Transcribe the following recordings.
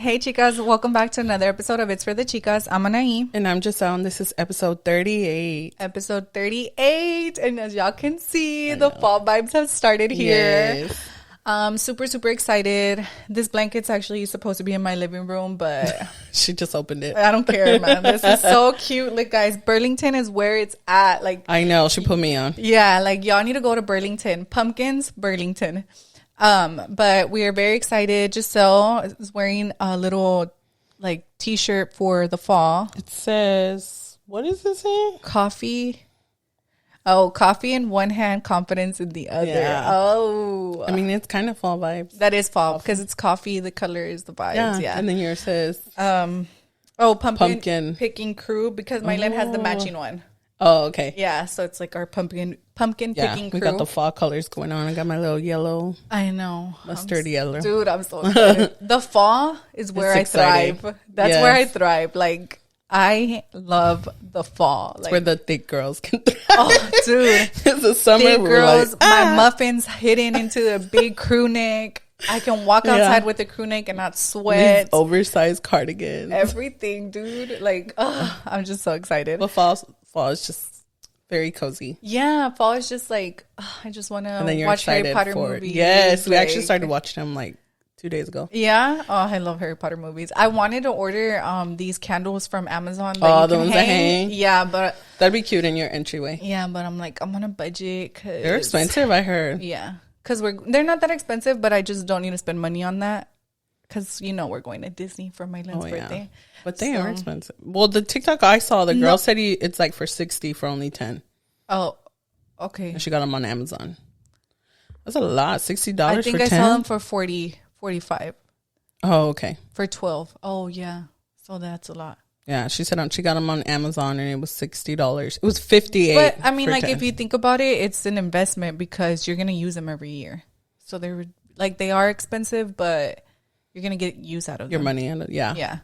Hey, chicas. Welcome back to another episode of It's for the Chicas. I'm Anahy. And I'm Gisele, and this is episode 38. Episode 38. And as y'all can see, the fall vibes have started here. Yes. Super excited. This blanket's actually supposed to be in my living room, but She just opened it. I don't care, man. This is so cute. Like, guys, Burlington is where it's at. Like, I know. She put me on. yeah, like y'all need to go to Burlington. Pumpkins, Burlington. But we are very excited. Gisele is wearing a little like t-shirt for the fall. It says, what is this saying? Coffee in one hand, confidence in the other. Yeah. Oh, I mean, it's kind of fall vibes. that is fall because it's coffee. The color is the vibes. Yeah. And then yours says, pumpkin picking crew because Mylan has the matching one. oh, okay. Yeah, so it's like our pumpkin Yeah, picking we crew. got the fall colors going on. I got my little yellow, I know. mustard yellow. Dude, I'm so excited. The fall is where I exciting. thrive. That's Yes. where I thrive. Like, I love the fall. Like, Where the thick girls can thrive. oh, dude. It's the summer. Big we're girls, like, my muffins hidden into a big crew neck. I can walk Yeah. outside with a crew neck and not these sweat. oversized cardigans. Everything, dude. Like, I'm just so excited. But fall is just very cozy. Yeah, fall is just like, I just want And then to you're watch Harry excited Potter for it. movies. Yes, we actually like- started watching them like 2 days ago. Yeah. Oh, I love Harry Potter movies. I wanted to order these candles from Amazon. Oh, you the can ones that hang? Yeah, but That'd be cute in your entryway. I'm like, I'm on a budget. Cause, They're expensive, I heard. Yeah, because they're not that expensive, but I just don't need to spend money on that. Because we're going to Disney for my Lynn's birthday. But they are expensive. Well, the TikTok I saw, the girl said it's like for 60 for only 10. Oh, okay. And she got them on Amazon. That's a lot. $60 I for think 10? I saw them for 40, 45 Oh, okay. for 12. Oh, yeah. So that's a lot. Yeah, she said she got them on Amazon and it was $60. It was 58. But I mean, for like 10. if you think about it, it's an investment because you're gonna use them every year. So they are expensive, but you're gonna get use out of your them. money and yeah. Yeah.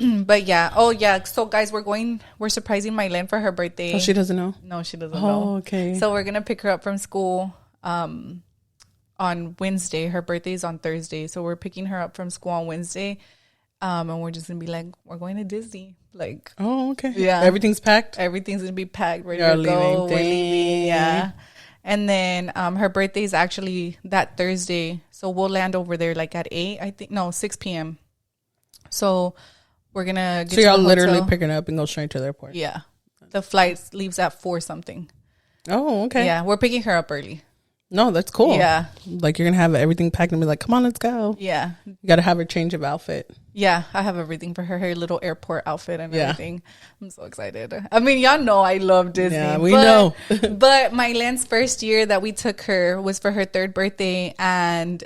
But yeah. Oh yeah. So guys, we're surprising Mylene for her birthday. Oh, she doesn't know? No, she doesn't know. Oh, okay. So we're gonna pick her up from school on Wednesday. Her birthday is on Thursday. So we're picking her up from school on Wednesday. And we're just gonna be like, we're going to Disney. Like, Oh, okay. Yeah. Everything's packed? everything's gonna be packed, ready You're to go. leaving. We're leaving, Dang. yeah. And then her birthday is actually that Thursday, so we'll land over there like at 6 p.m. So we're gonna get So y'all to the literally hotel. picking up and go straight to the airport? Yeah, the flight leaves at 4 something. Oh, okay. Yeah, we're picking her up early. No, that's cool. Yeah, Like you're going to have everything packed and be like, come on, let's go. yeah, You got to have her change of outfit. yeah. I have everything for her little airport outfit and Yeah. everything. I'm so excited. I mean, y'all know I love Disney. Yeah, we know. But Mylan's first year that we took her was for her 3rd birthday, and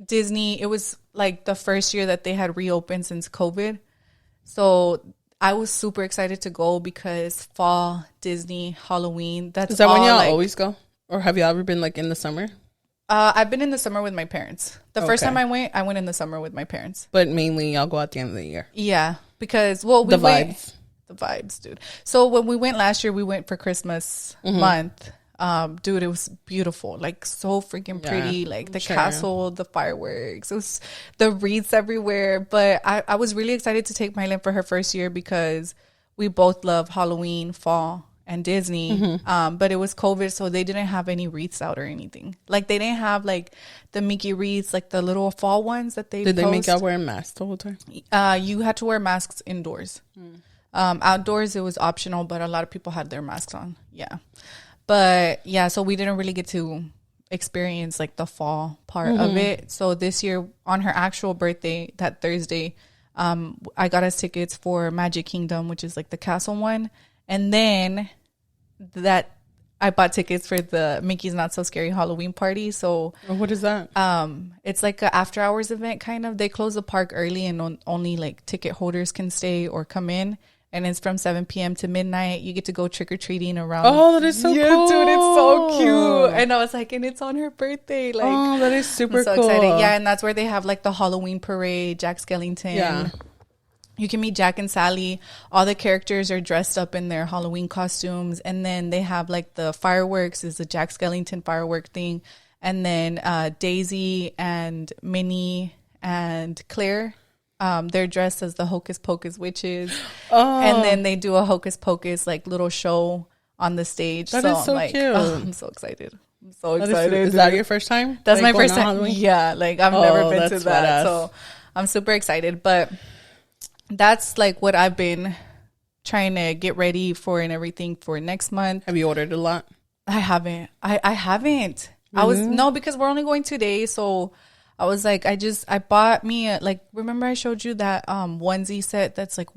Disney, it was like the first year that they had reopened since COVID. So I was super excited to go because fall, Disney, Halloween. Is that when all, y'all like, always go? Or have you ever been like in the summer? I've been in the summer with my parents. The first Okay. time I went in the summer with my parents. But mainly y'all go at the end of the year. Yeah, because we The went, vibes. the vibes, dude. So when we went last year, we went for Christmas Mm-hmm. month. Dude, it was beautiful, like so freaking pretty. Yeah, Like the sure. castle, the fireworks, it was the wreaths everywhere. But I was really excited to take Mylene for her first year because we both love Halloween, fall, and Disney. Mm-hmm. But it was COVID, so they didn't have any wreaths out or anything. Like they didn't have like the Mickey wreaths, like the little fall ones that they Did they make post. y'all wear masks the whole time? You had to wear masks indoors. Outdoors, it was optional, but a lot of people had their masks on. Yeah. But yeah, so we didn't really get to experience like the fall part of it. So this year on her actual birthday, that Thursday, I got us tickets for Magic Kingdom, which is like the castle one. And then that I bought tickets for the Mickey's Not So Scary Halloween party. So Or what is that? it's like a after hours event kind of. They close the park early and only like ticket holders can stay or come in. And it's from 7 p.m. to midnight. You get to go trick-or-treating around. Oh, that is so yeah, cool. dude, it's so cute. And I was like, and it's on her birthday. Like, Oh, that is super I'm so cool. excited. Yeah, and that's where they have like the Halloween parade, Jack Skellington. Yeah. You can meet Jack and Sally. All the characters are dressed up in their Halloween costumes. And then they have like the fireworks is the Jack Skellington firework thing. And then Daisy and Minnie and Claire. They're dressed as the Hocus Pocus witches, and then they do a Hocus Pocus like little show on the stage. That is so like, cute. I'm so excited. I'm so excited. Is that your first time? That's my first time. Yeah, like I've never been to that, badass. so I'm super excited. But that's like what I've been trying to get ready for and everything for next month. Have you ordered a lot? I haven't. I haven't. Mm-hmm. I was no, because we're only going 2 days, so I was like, I bought me like, remember I showed you that onesie set that's like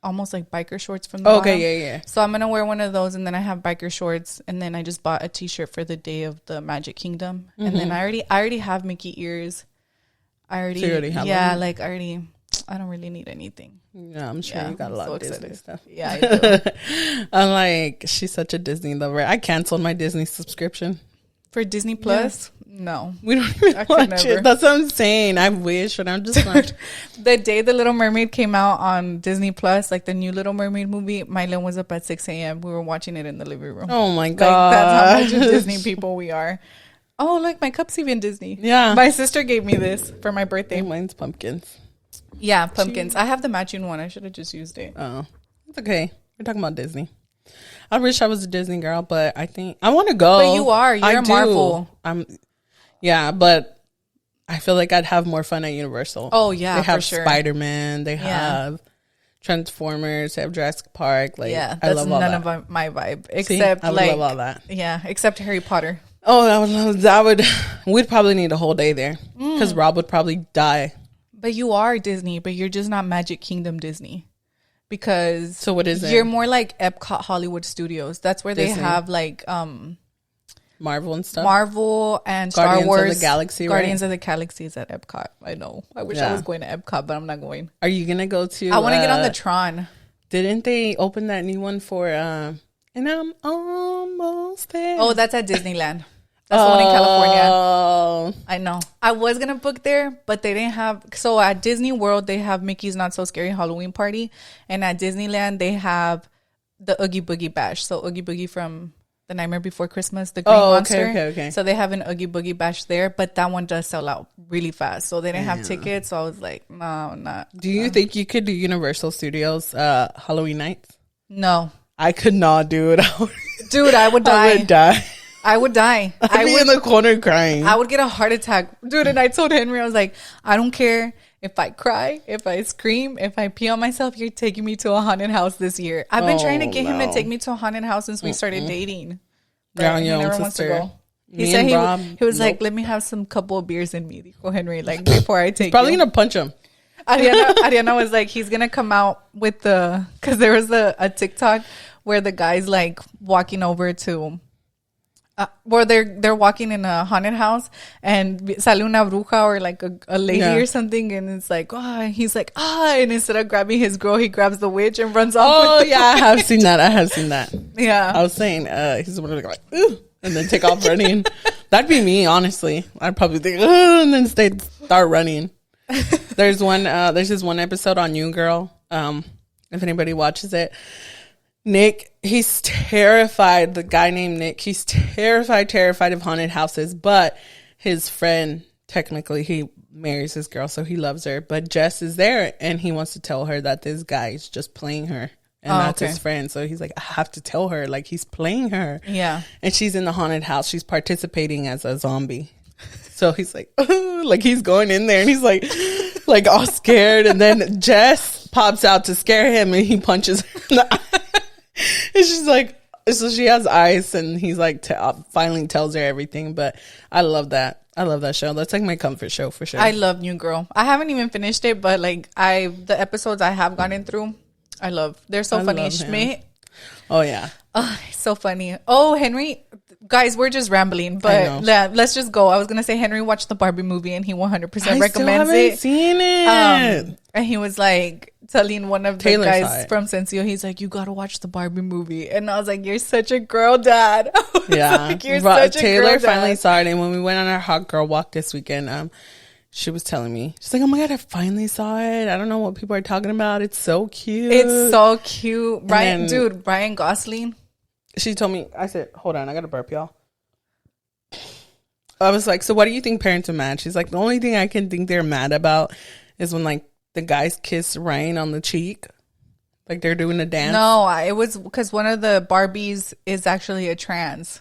almost like biker shorts from the bottom? Yeah. So I'm gonna wear one of those, and then I have biker shorts, and then I just bought a t-shirt for the day of the Magic Kingdom, and then I already have Mickey ears. So you already have them? Like I don't really need anything. Yeah, I'm sure you got a lot of Disney stuff. Yeah, I do. I'm like, she's such a Disney lover. I canceled my Disney subscription. For Disney Plus? No. We don't even watch it. That's what I'm saying. I wish, but I'm just like... The day The Little Mermaid came out on Disney Plus, like the new Little Mermaid movie, Mylon was up at 6 a.m. We were watching it in the living room. Oh my God. Like, that's how much of Disney people we are. Oh, look, my cup's even Disney. Yeah. My sister gave me this for my birthday. Oh, mine's pumpkins. Yeah, pumpkins. I have the matching one. I should have just used it. Oh, it's okay. We're talking about Disney. I wish I was a Disney girl, but I think I want to go. But you are. You're a Marvel. Yeah, but I feel like I'd have more fun at Universal. Oh yeah, they have for sure. Spider-Man. They have Transformers. They have Jurassic Park. Like, yeah, I that's love all none that. of my vibe. Except I would like love all that. Yeah, except Harry Potter. Oh, that would. We'd probably need a whole day there because Rob would probably die. But you are Disney, but you're just not Magic Kingdom Disney. Because so what is it? You're more like Epcot Hollywood Studios. That's where Disney. they have like Marvel and stuff. Marvel and Guardians Star Wars. of the Galaxy, Guardians right? of the Galaxy is at Epcot. I know. I wish I was going to Epcot, but I'm not going. Are you gonna go to? I want to get on the Tron. Didn't they open that new one for? And I'm almost there. Oh, that's at Disneyland. That's the one in California. I know. I was going to book there, but they didn't have... So at Disney World, they have Mickey's Not So Scary Halloween Party. And at Disneyland, they have the Oogie Boogie Bash. So Oogie Boogie from The Nightmare Before Christmas, the green monster. Okay. So they have an Oogie Boogie Bash there, but that one does sell out really fast. So they didn't have tickets. So I was like, no, not. Do you think you could do Universal Studios Halloween nights? No. I could not do it. Dude, I would die. I would die. I would die. I'd be in the corner crying. I would get a heart attack. Dude, and I told Henry, I was like, I don't care if I cry, if I scream, if I pee on myself, you're taking me to a haunted house this year. I've been trying to get him to take me to a haunted house since we started dating. Yeah, he never wants to go. He said he was like, let me have some couple of beers in me, dijo Henry, like before I take Probably going to punch him. Ariana was like, he's going to come out with because there was a TikTok where the guy's like walking over to... where they're walking in a haunted house and sale una bruja or like a lady or something, and it's like, he's like, and instead of grabbing his girl, he grabs the witch and runs off. Oh yeah, I have seen that. Yeah, I was saying he's like, ooh, and then take off running. That'd be me, honestly. I'd probably think, and then start running. There's this one episode on New Girl. If anybody watches it. Nick, he's terrified. The guy named Nick, he's terrified of haunted houses. But his friend, technically, he marries his girl, so he loves her. But Jess is there, and he wants to tell her that this guy is just playing her. And that's his friend. So he's like, I have to tell her, like, he's playing her. Yeah. And she's in the haunted house. She's participating as a zombie. So he's like, like, he's going in there, and he's like all scared. And then Jess pops out to scare him, and he punches her in the eye. And she's like, so she has ice, and he's like, finally tells her everything. But I love that. I love that show. That's like my comfort show for sure. I love New Girl. I haven't even finished it, but like the episodes I have gotten through, I love. They're so funny. Schmidt. Oh yeah. Oh, so funny. Oh, Henry. Guys, we're just rambling, but let's just go. I was gonna say Henry watched the Barbie movie and he 100% recommends it. Seen it. And he was like telling one of the Taylor guys from Sensio, he's like, you gotta watch the Barbie movie. And I was like, you're such a girl dad. Yeah, like, you're such Taylor a girl finally dad. saw it, and when we went on our hot girl walk this weekend, she was telling me, she's like, oh my God, I finally saw it. I don't know what people are talking about. It's so cute. It's so cute. Ryan Gosling. She told me, I said, hold on, I got to burp, y'all. I was like, so what do you think parents are mad? She's like, the only thing I can think they're mad about is when like the guys kiss Ryan on the cheek. Like they're doing a dance. No, it was because one of the Barbies is actually a trans.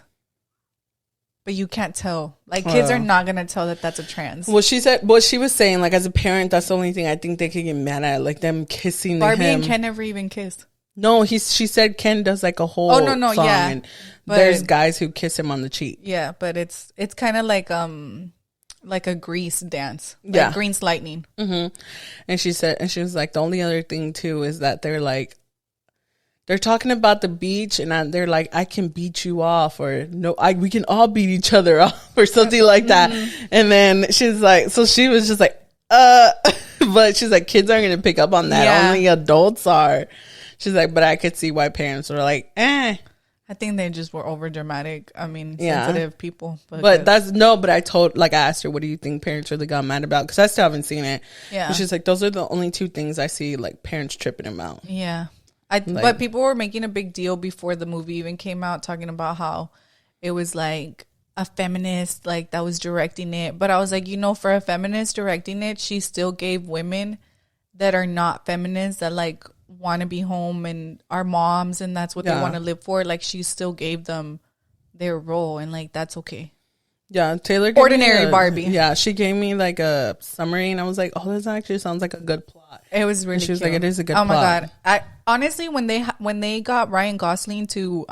But you can't tell. Like, kids are not going to tell that that's a trans. Well, she said, what she was saying, like, as a parent, that's the only thing I think they could get mad at. Like, them kissing Barbie him. and Ken never even kissed. No, she said Ken does, like, a whole song. Yeah. And but there's guys who kiss him on the cheek. Yeah, but it's kind of like a Grease dance. Like yeah. Grease lightning. Mm-hmm. And she said, and she was like, the only other thing, too, is that they're, like, they're talking about the beach, and they're like, I can beat you off, or no, we can all beat each other off, or something like that. And then she's like, so she was just like, but she's like, kids aren't going to pick up on that. Yeah. Only adults are. She's like, but I could see why parents were like, eh. I think they just were over dramatic. I mean, sensitive people. But I asked her, what do you think parents really got mad about? Because I still haven't seen it. Yeah. And she's like, those are the only two things I see, like, parents tripping them out. Yeah. But people were making a big deal before the movie even came out, talking about how it was like a feminist like that was directing it. But I was like, for a feminist directing it, she still gave women that are not feminists, that like want to be home and are moms and that's what they want to live for. Like, she still gave them their role, and like that's okay. Yeah, Taylor ordinary Barbie. Yeah, she gave me like a summary, and I was like, "Oh, this actually sounds like a good plot." It was really. And she was cute. like, "It is a good plot." Oh my god! I honestly, when they got Ryan Gosling to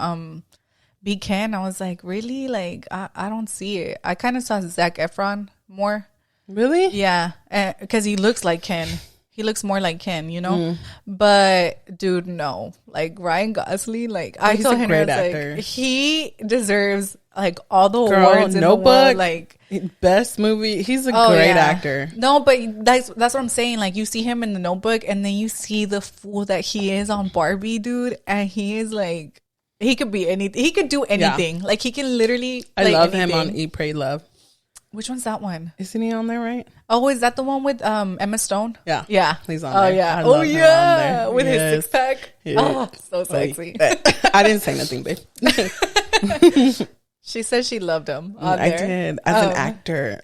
be Ken, I was like, really? Like, I don't see it. I kind of saw Zac Efron more. Really? Yeah, because he looks like Ken. He looks more like Ken, But dude, no. Like Ryan Gosling, like I told him, like, he deserves like all the awards in Notebook, the world. Like best movie. He's a great actor. No, but that's what I'm saying. Like, you see him in the Notebook, and then you see the fool that he is on Barbie, dude, and he is like, he could be anything. He could do anything. Yeah. Like, he can literally. I love anything. Him on Eat, Pray, Love. Which one's that one? Isn't he on there, right? Oh, is that the one with Emma Stone? Yeah. Yeah. He's on there. Oh, yeah. Oh, yeah. With his six-pack. Yeah. Oh, so sexy. I didn't say nothing, babe. She said she loved him. I did. As an actor.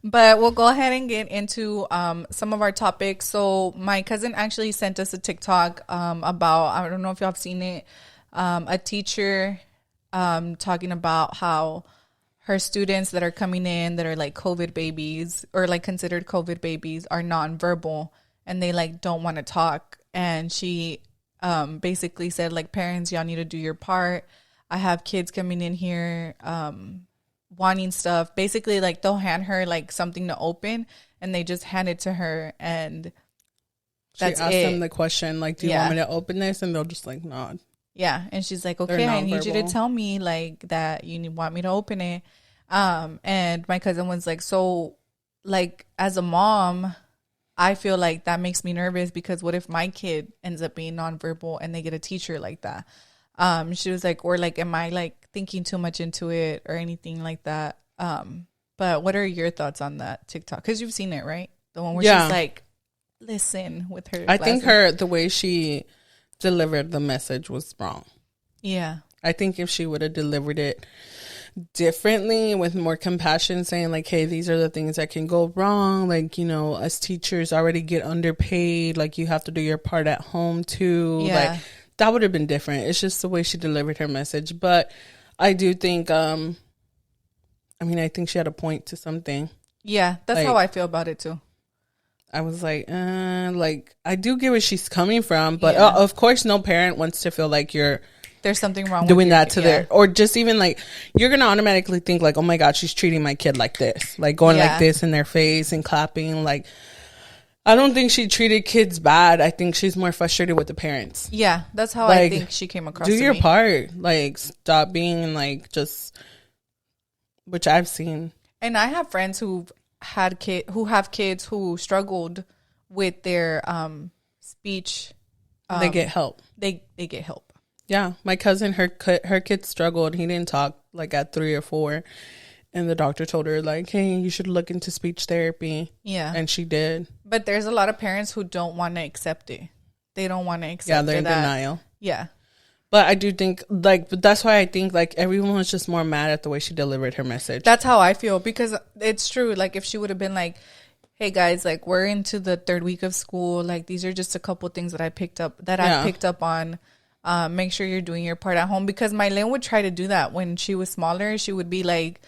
But we'll go ahead and get into some of our topics. So my cousin actually sent us a TikTok about, I don't know if y'all have seen it, a teacher talking about how her students that are coming in that are like COVID babies or like considered COVID babies are nonverbal, and they like don't want to talk. And she basically said, like, parents, y'all need to do your part. I have kids coming in here wanting stuff. Basically, like, they'll hand her like something to open, and they just hand it to her, and that's she asked them the question, like, do you want me to open this? And they'll just like nod. Yeah, and she's like, okay, I need you to tell me like that you want me to open it. And my cousin was like, so like as a mom, I feel like that makes me nervous, because what if my kid ends up being nonverbal and they get a teacher like that? She was like, or like, am I like thinking too much into it or anything like that? But what are your thoughts on that TikTok? Because you've seen it, right? The one where she's like, listen with her. I think the way she delivered the message was wrong. Yeah. I think if she would have delivered it differently with more compassion, saying like, hey, these are the things that can go wrong, like, us teachers already get underpaid, like, you have to do your part at home too. Like, that would have been different. It's just the way she delivered her message. But I do think I think she had a point to something. Yeah, that's like, how I feel about it too. I was like, I do get where she's coming from, but of course no parent wants to feel like there's something wrong doing with that to their, or just even like, you're going to automatically think like, oh my God, she's treating my kid like this, like going like this in their face and clapping. Like, I don't think she treated kids bad. I think she's more frustrated with the parents. Yeah, that's how I think she came across. Do your part. Like, stop being like just, which I've seen. And I have friends who have kids who struggled with their speech. They get help. They get help. Yeah, my cousin, her kid struggled. He didn't talk like at 3 or 4, and the doctor told her like, "Hey, you should look into speech therapy." Yeah, and she did. But there's a lot of parents who don't want to accept it. They don't want to accept. Yeah, they're in denial. Yeah, But I do think, like, but that's why I think, like, everyone was just more mad at the way she delivered her message. That's how I feel, because it's true. Like, if she would have been like, hey, guys, like, we're into the 3rd week of school. Like, these are just a couple things that I picked up on. Make sure you're doing your part at home. Because Mylene would try to do that when she was smaller. She would be like,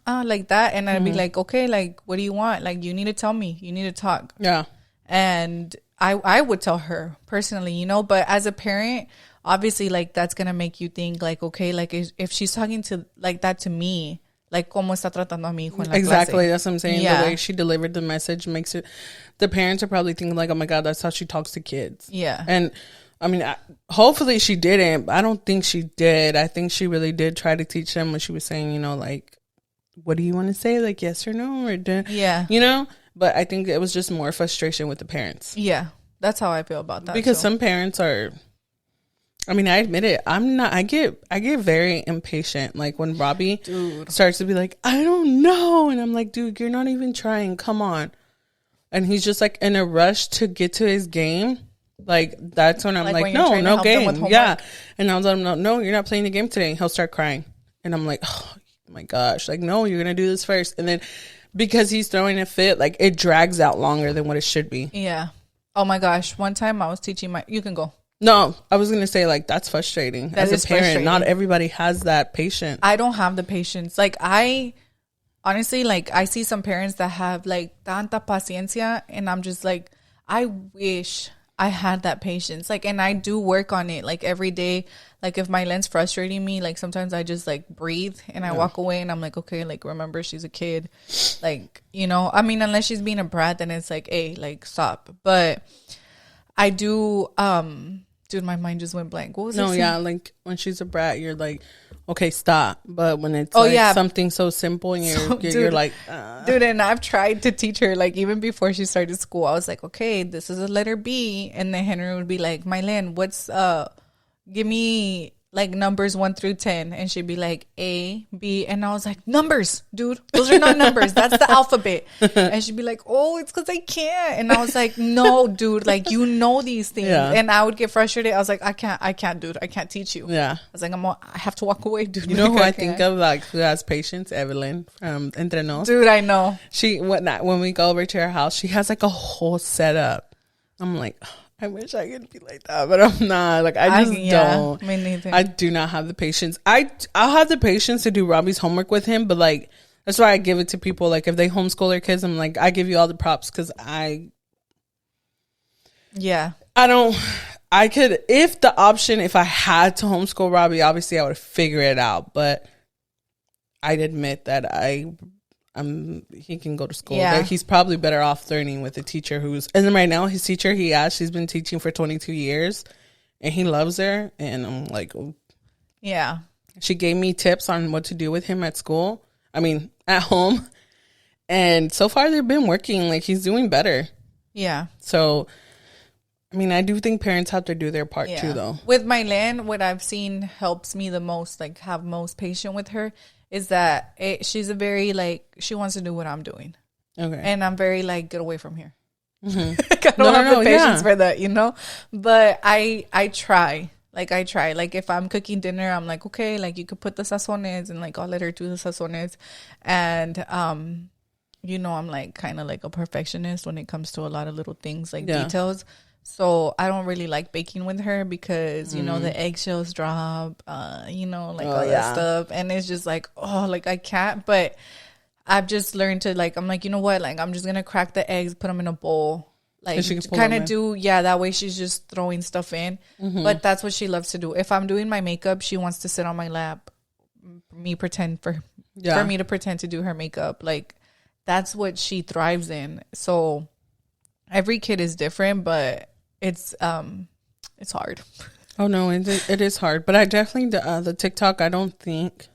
like that. And I'd be like, okay, like, what do you want? Like, you need to tell me. You need to talk. Yeah. And I would tell her personally, you know, but as a parent, obviously, like, that's going to make you think, like, okay, like, if she's talking to like that to me, like, ¿cómo está tratando a mi hijo en la Exactly. clase? That's what I'm saying. Yeah. The way she delivered the message makes it, the parents are probably thinking, like, oh my God, that's how she talks to kids. Yeah. And I mean, hopefully she didn't. I don't think she did. I think she really did try to teach them when she was saying, you know, like, what do you want to say? Like, yes or no? Or yeah. You know? But I think it was just more frustration with the parents. Yeah. That's how I feel about that. Because some parents are, I mean, I admit it. I get very impatient. Like, when Robbie starts to be like, I don't know. And I'm like, dude, you're not even trying. Come on. And he's just, like, in a rush to get to his game. Like, that's when I'm like no game. Yeah. And I'll let him know, no, you're not playing the game today. He'll start crying. And I'm like, oh my gosh. Like, no, you're going to do this first. And then because he's throwing a fit, like, it drags out longer than what it should be. Yeah. Oh my gosh. One time I was teaching you can go. No, I was going to say, like, that's frustrating. As a parent, not everybody has that patience. I don't have the patience. Like, honestly, like, I see some parents that have, like, tanta paciencia, and I'm just like, I wish I had that patience. Like, and I do work on it, like, every day. Like, if my lens frustrating me, like, sometimes I just, like, breathe and I walk away, and I'm like, okay, like, remember, she's a kid. Like, you know, I mean, unless she's being a brat, then it's like, hey, like, stop. But I do, dude, my mind just went blank. What was it? No, yeah, like, when she's a brat, you're like, okay, stop. But when it's something so simple and you're like, dude, and I've tried to teach her, like, even before she started school, I was like, okay, this is a letter B. And then Henry would be like, Mylene, what's, give me, like, numbers 1 through 10. And she'd be like, A, B. And I was like, numbers, dude. Those are not numbers. That's the alphabet. And she'd be like, oh, it's because I can't. And I was like, no, dude. Like, you know these things. Yeah. And I would get frustrated. I was like, I can't, dude. I can't teach you. Yeah. I was like, I have to walk away, dude. You know who I think of, like, who has patience? Evelyn from Entre Nos. Dude, I know. When we go over to her house, she has, like, a whole setup. I'm like, I wish I could be like that, but I'm not. Like, I just don't. Me neither. I do not have the patience. I'll have the patience to do Robbie's homework with him, but, like, that's why I give it to people. Like, if they homeschool their kids, I'm like, I give you all the props because I could, if I had to homeschool Robbie, obviously I would figure it out, but I'd admit that he can go to school. Yeah. Like, he's probably better off learning with a teacher and then right now his teacher, she's been teaching for 22 years and he loves her. And I'm like, oh. Yeah. She gave me tips on what to do with him at school. I mean, at home. And so far they've been working. Like, he's doing better. Yeah. So, I mean, I do think parents have to do their part too, though. With Mylene, what I've seen helps me the most, like, have most patience with her, is that she's a very, like, she wants to do what I'm doing. Okay. And I'm very, like, get away from here. Mm-hmm. I don't have the patience for that, you know? But I try. Like, I try. Like, if I'm cooking dinner, I'm like, okay, like, you could put the sazones, and, like, I'll let her do the sazones. And, you know, I'm, like, kind of like a perfectionist when it comes to a lot of little things, like details. So I don't really like baking with her because, you know, the eggshells drop, you know, like all that stuff. And it's just like, oh, like, I can't. But I've just learned to, like, I'm like, you know what? Like, I'm just going to crack the eggs, put them in a bowl. Like, kind of do, that way she's just throwing stuff in. Mm-hmm. But that's what she loves to do. If I'm doing my makeup, she wants to sit on my lap, for me to pretend to do her makeup. Like, that's what she thrives in. So every kid is different, but it's hard. Oh no, it is hard. But I definitely the TikTok, I don't think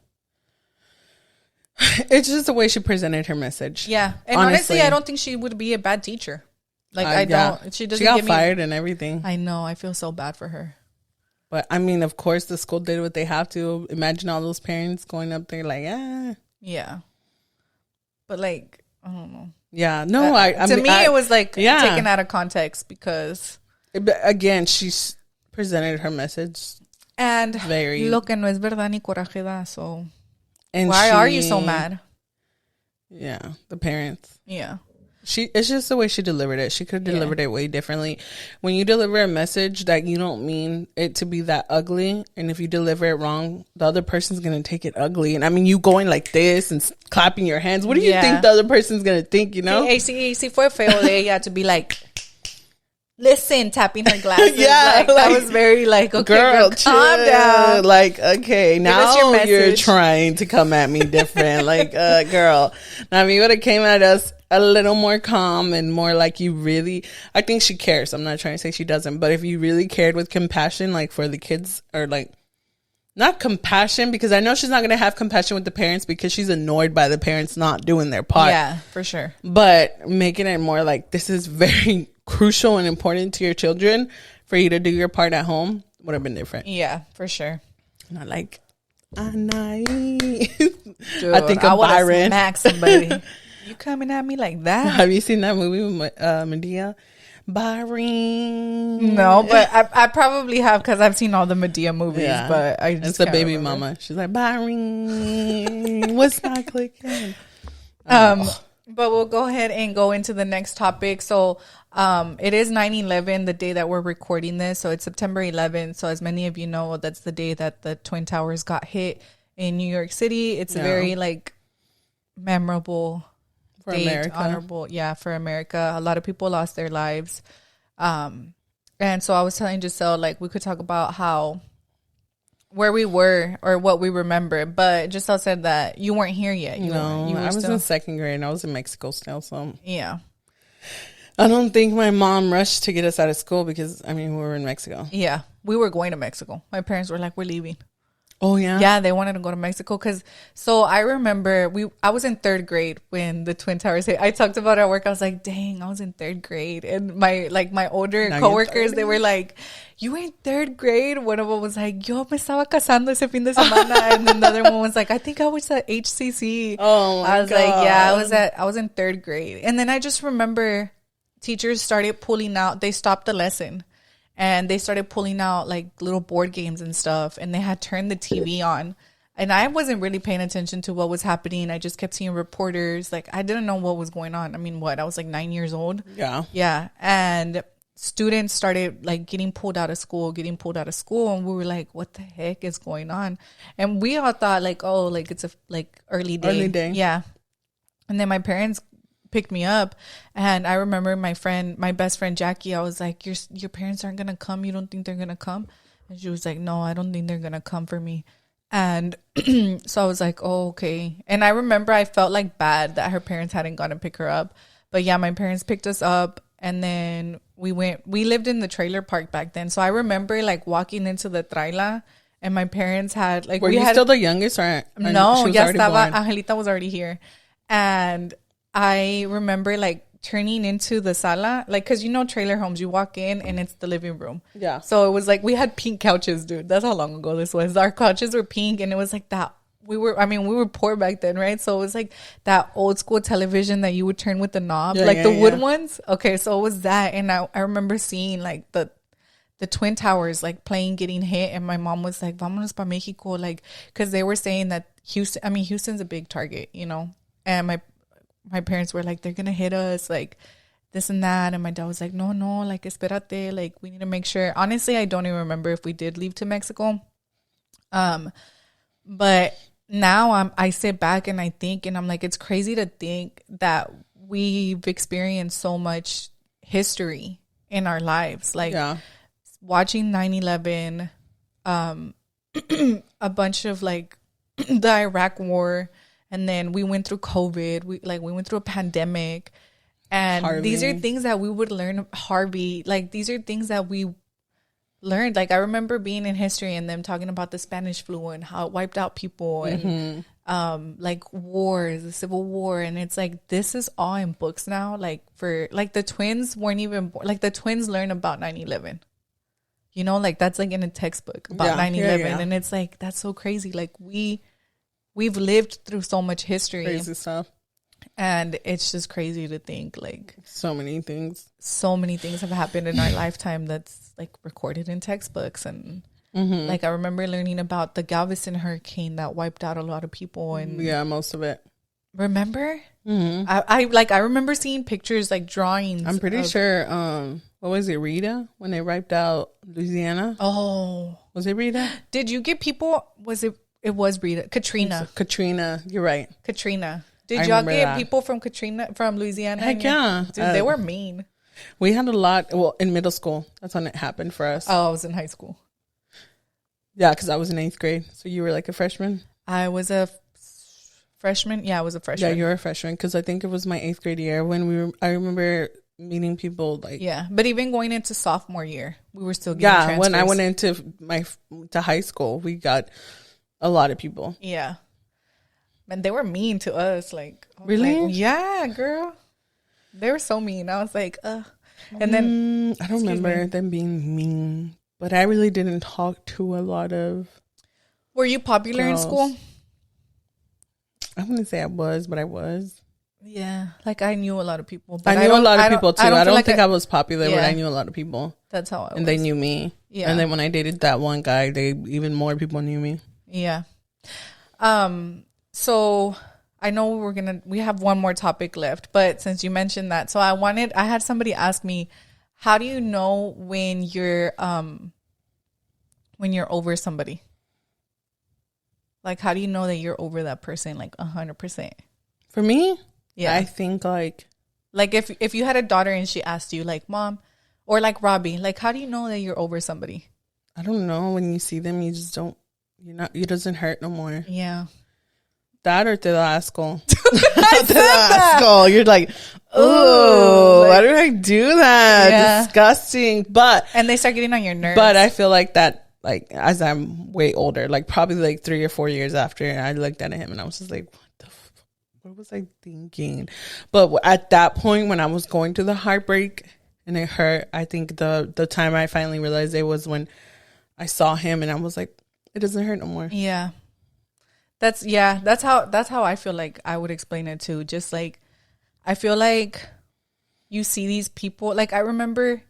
it's just the way she presented her message. Yeah, and honestly, I don't think she would be a bad teacher. Like, I don't. She doesn't. She got fired and everything. I know. I feel so bad for her. But I mean, of course, the school did what they have to. Imagine all those parents going up there like, yeah. But, like, I don't know. Yeah, no. It was like taken out of context because again, she presented her message And Very. lo que no es verdad ni coraje da. So And why are you so mad? Yeah, the parents. Yeah. It's just the way she delivered it. She could have delivered it way differently. When you deliver a message that you don't mean it to be that ugly, and if you deliver it wrong, the other person's gonna take it ugly. And I mean, you going like this and clapping your hands. What do you think the other person's gonna think? You know? Sí, fue feo de ella to be like, listen, tapping her glasses. Yeah, that was very like, okay, girl, calm down. Like, okay, now your you're trying to come at me different. Like, girl. Now, if you would have came at us a little more calm and more like you really, I think she cares. I'm not trying to say she doesn't, but if you really cared with compassion, like for the kids, or like, not compassion, because I know she's not going to have compassion with the parents because she's annoyed by the parents not doing their part. Yeah, for sure. But making it more like, this is very crucial and important to your children for you to do your part at home would have been different. Yeah, for sure. Not like Anahy. Dude, I think of Byron. Smack somebody. You coming at me like that? Have you seen that movie with Medea? Byron. No, but I probably have because I've seen all the Medea movies. Yeah. But I just it's a baby remember. mama. She's like, Byron, what's not clicking? But we'll go ahead and go into the next topic. So it is 9/11, the day that we're recording this. So it's September 11th. So as many of you know, that's the day that the Twin Towers got hit in New York City. It's a very like memorable for date, America. honorable. Yeah, for America. A lot of people lost their lives. And so I was telling Gisele, like, we could talk about where we were or what we remember, but Gisele said that you weren't here yet. You I was in second grade and I was in Mexico still, so yeah. I don't think my mom rushed to get us out of school because I mean we were in Mexico. Yeah, we were going to Mexico. My parents were like, "We're leaving." Oh yeah, yeah. They wanted to go to Mexico so I remember I was in third grade when the Twin Towers hit. I talked about it at work. I was like, "Dang, I was in third grade," and my older coworkers, they were like, "You were in third grade?" One of them was like, "Yo me estaba casando ese fin de semana," and then the other one was like, "I think I was at HCC." Oh my I was God. like, "Yeah, I was in third grade," and then I just remember teachers started pulling out. They stopped the lesson. And they started pulling out like little board games and stuff. And they had turned the TV on. And I wasn't really paying attention to what was happening. I just kept seeing reporters. Like, I didn't know what was going on. I mean, I was like 9 years old. Yeah. Yeah. And students started like getting pulled out of school. And we were like, what the heck is going on? And we all thought like, oh, like it's a like early day. Yeah. And then my parents picked me up, and I remember my best friend Jackie, I was like, your parents aren't gonna come? You don't think they're gonna come? And she was like, no, I don't think they're gonna come for me. And so I was like, oh, okay. And I remember I felt like bad that her parents hadn't gone to pick her up, but yeah, my parents picked us up, and then we lived in the trailer park back then, so I remember like walking into the traila, and my parents had like, were you still the youngest or no, ya estaba, Angelita was already here. And I remember like turning into the sala, like, because you know trailer homes, you walk in and it's the living room. Yeah. So it was like we had pink couches, dude. That's how long ago this was. Our couches were pink, and it was like that. We were poor back then, right? So it was like that old school television that you would turn with the knob, the wood ones. Okay, so it was that, and I remember seeing like the Twin Towers like playing, getting hit, and my mom was like, "Vámonos pa Mexico," like, because they were saying that Houston's a big target, you know, and my parents were like, they're gonna hit us, like this and that, and my dad was like, no, like espérate, like we need to make sure. Honestly, I don't even remember if we did leave to Mexico, but now I sit back and I think, and I'm like, it's crazy to think that we've experienced so much history in our lives, like watching 9/11, a bunch of like the Iraq War. And then we went through COVID. We went through a pandemic, and Harvey. These are things that we would learn. Harvey, like these are things that we learned. Like I remember being in history and them talking about the Spanish flu and how it wiped out people, and like wars, the Civil War, and it's like this is all in books now. Like for like the twins weren't even born. Like the twins learned about 9/11. You know, like that's like in a textbook about 9/11, and it's like that's so crazy. Like we've lived through so much history. Crazy stuff. And it's just crazy to think like so many things have happened in our lifetime that's like recorded in textbooks. And Like, I remember learning about the Galveston hurricane that wiped out a lot of people. And yeah, most of it. Remember? I remember seeing pictures, like drawings. I'm pretty sure, what was it, Rita? When they wiped out Louisiana? Oh. Was it Rita? Did you get people, it was Rita. Katrina. Katrina, you're right. Katrina. Did y'all get people from Louisiana? Heck yeah. Dude, they were mean. We had a lot, well, in middle school. That's when it happened for us. Oh, I was in high school. Yeah, because I was in 8th grade. So you were like a freshman? I was a freshman. Yeah, I was a freshman. Yeah, you were a freshman because I think it was my 8th grade year when I remember meeting people like. Yeah, but even going into sophomore year, we were still getting transfers. When I went into to high school, we got a lot of people. Yeah. And they were mean to us. Like, really? Like, yeah, girl. They were so mean. I was like, And then. I don't remember them being mean. But I really didn't talk to a lot of. Were you popular girls. In school? I wouldn't say I was, but I was. Yeah. Like, I knew a lot of people. But I knew a lot of people, too. I don't think I was popular, but I knew a lot of people. That's how I was. And they knew me. Yeah. And then when I dated that one guy, even more people knew me. Yeah. So I know we have one more topic left, but since you mentioned that, so I had somebody ask me, how do you know when you're over somebody? Like, how do you know that you're over that person, like 100%? For me, yeah, I think like if you had a daughter and she asked you, like, Mom, or like Robbie, like, how do you know that you're over somebody? I don't know. When you see them, you just don't. It doesn't hurt no more. Yeah. That or te da asco. I said that. You're like, oh, why did I do that? Yeah. Disgusting. And they start getting on your nerves. But I feel like that, like, as I'm way older, like probably like 3 or 4 years after, I looked at him and I was just like, what was I thinking? But at that point, when I was going through the heartbreak and it hurt, I think the time I finally realized it was when I saw him and I was like, it doesn't hurt no more. Yeah. That's how I feel like I would explain it too. Just like, I feel like you see these people, like I remember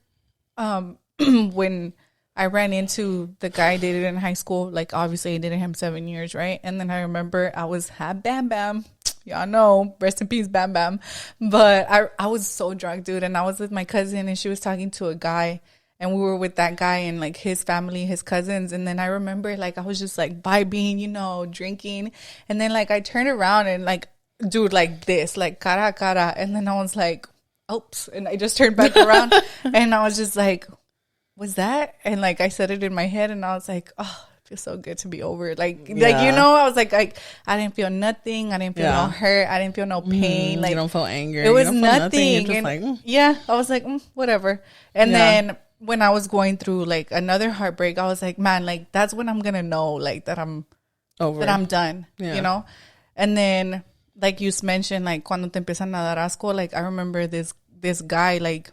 when I ran into the guy I dated in high school, like obviously I dated him 7 years, right? And then I remember I had Bam Bam. Y'all know, rest in peace, Bam Bam. But I was so drunk, dude, and I was with my cousin and she was talking to a guy. And we were with that guy and, like, his family, his cousins. And then I remember, like, I was just, like, vibing, drinking. And then, like, I turned around and, like, dude, like this, like, cara a cara. And then I was like, oops. And I just turned back around. And I was just like, was that? And, like, I said it in my head. And I was like, oh, it feels so good to be over. Like, I was like, I didn't feel nothing. I didn't feel no hurt. I didn't feel no pain. Like, you don't feel anger. It was nothing. Just and, yeah, I was like, whatever. And then when I was going through like another heartbreak, I was like, man, like that's when I'm gonna know like that I'm over, that I'm done, And then like you mentioned, like cuando te empiezan a dar asco, like I remember this guy, like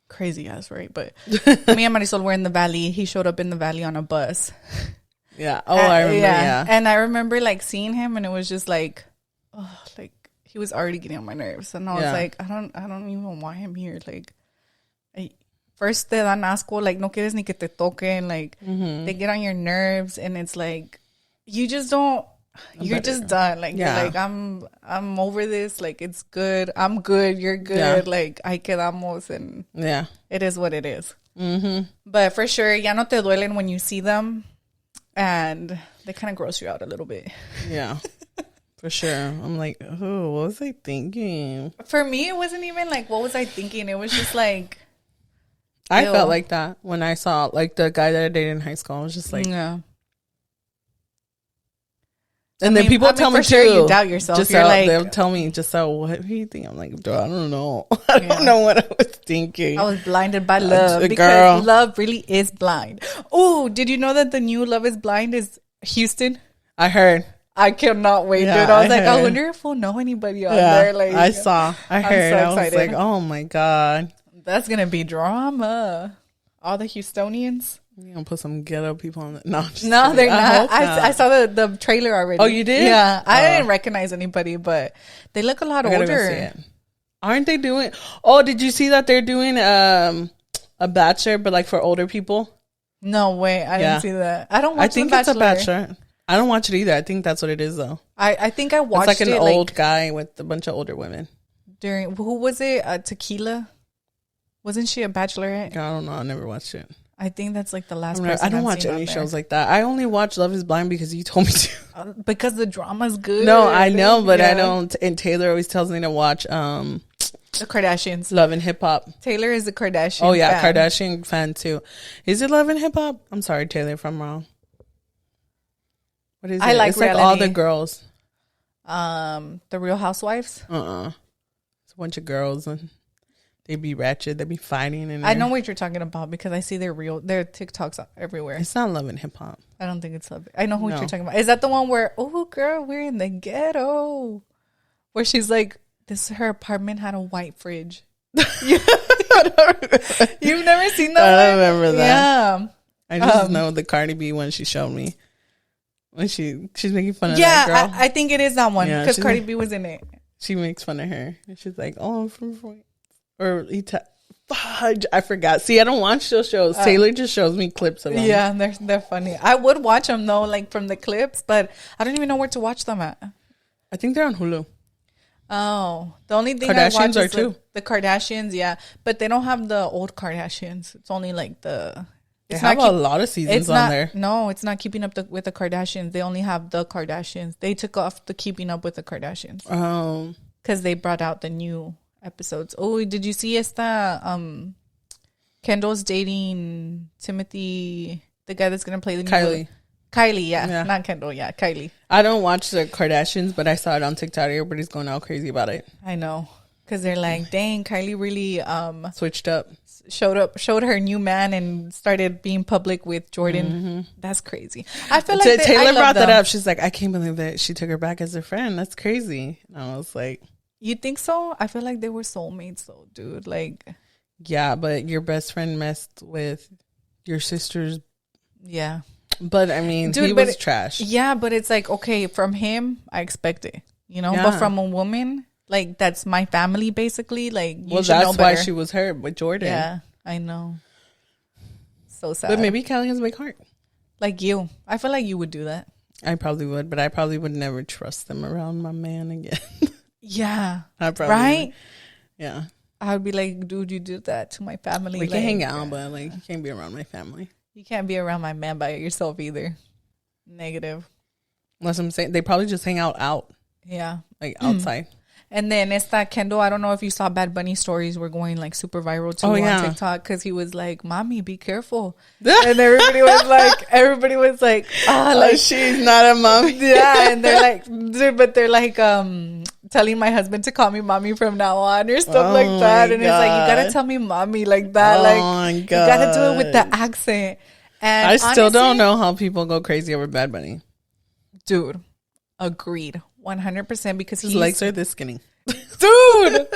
crazy ass, right? But me and Marisol were in the valley. He showed up in the valley on a bus. Yeah. Oh, I remember. Yeah. And I remember like seeing him, and it was just like, oh, like he was already getting on my nerves, and I was like, I don't even want him here, like. First te dan asco, like no quieres ni que te toquen, like they get on your nerves, and it's like you just don't. You're just done. Like you're like I'm over this. Like it's good. I'm good. You're good. Like ahí quedamos, and it is what it is. Mm-hmm. But for sure, ya no te duelen when you see them, and they kind of gross you out a little bit. Yeah. For sure. I'm like, oh, what was I thinking? For me, it wasn't even like, what was I thinking? It was just like. I felt like that when I saw like the guy that I dated in high school. I was just like, yeah. And then people tell me for sure you doubt yourself. Just You're like, they'll tell me, Gisele, what do you think? I'm like, dude, I don't know. I don't know what I was thinking. I was blinded by love because love really is blind. Oh, did you know that the new Love is Blind is Houston? I heard. I cannot wait, dude. I was like, I wonder if we'll know anybody on there. Like, I heard. So I was like, oh my God. That's going to be drama. All the Houstonians. You're going to put some ghetto people on that. No, they're not. I saw the trailer already. Oh, you did? Yeah. I didn't recognize anybody, but they look a lot older. Aren't they doing... Oh, did you see that they're doing a Bachelor, but like for older people? No way. I didn't see that. I don't watch I think The it's a Bachelor. Bachelor. I don't watch it either. I think that's what it is, though. I think I watched it. It's like an old guy with a bunch of older women. Who was it? Tequila? Wasn't she a bachelorette? I don't know. I never watched it. I think that's like the last person I don't I've watch seen any on shows there. like that. I only watch Love is Blind because you told me to. Because the drama's good. No, I know, but Yeah. I don't. And Taylor always tells me to watch The Kardashians. Love and Hip Hop. Taylor is a Kardashian. Oh yeah, fan. Kardashian fan too. Is it Love and Hip Hop? I'm sorry, Taylor, if I'm wrong. What is it? I like it's like all reality. the girls. The Real Housewives. It's a bunch of girls and they be ratchet. They be fighting. And I know what you're talking about because I see their TikToks everywhere. It's not Love and Hip Hop. I don't think it's Love. I know what you're talking about. Is that the one where, oh girl, we're in the ghetto, where she's like, her apartment had a white fridge. You've never seen that? I don't remember that. Yeah. I just know the Cardi B one she showed me when she's making fun of that girl. I think it is that one Yeah, because she's Cardi like- B was in it. She makes fun of her. And she's like, "Oh, I'm from Detroit." Or fudge. I forgot. See, I don't watch those shows. Taylor just shows me clips of them. Yeah, they're funny. I would watch them though, like from the clips, but I don't even know where to watch them at. I think they're on Hulu. Oh, the only thing Kardashians I watch are is too. the Kardashians, yeah, but they don't have the old Kardashians. It's only like the. They It's have not a lot of seasons it's on not, there. No, it's not keeping up with the Kardashians. They only have the Kardashians. They took off the keeping up with the Kardashians because they brought out the new episodes. Oh, did you see esta? Kendall's dating Timothy, the guy that's gonna play the new Kylie, yeah, not Kendall, yeah, Kylie. I don't watch the Kardashians, but I saw it on TikTok. Everybody's going all crazy about it. I know, because they're like, dang, Kylie really Switched up. showed her new man and started being public with Jordan. That's crazy. I feel like Taylor brought that up. She's like, I can't believe that she took her back as a friend. That's crazy. And I was like, you think so? I feel like they were soulmates though, dude. Like, yeah, but your best friend messed with your sister's. yeah. But I mean, Dude, he was trash. Yeah, but it's like, okay, from him, I expect it, Yeah. but from a woman, like, that's my family basically. Like, you should that's know better. why she was hurt with Jordan. Yeah, I know. So sad. But maybe Callie has a big heart. Like you. I feel like you would do that. I probably would, but I probably would never trust them around my man again. Yeah. I probably right? would. Yeah. I would be like, dude, you did that to my family. We like, can hang out, but like you can't be around my family. You can't be around my man by yourself either. Negative. Unless I'm saying they probably just hang out, Yeah. like outside. And then esta Kendall, I don't know if you saw Bad Bunny stories were going like super viral too on TikTok because he was like, "Mommy, be careful," and everybody was like, "Ah, like she's not a mom." yeah," and they're like, they're like, telling my husband to call me mommy from now on or stuff like that, and it's like, you gotta tell me mommy like that, like my you gotta do it with the accent. And I still don't know how people go crazy over Bad Bunny. Dude, agreed. 100% because His legs are this skinny. Dude,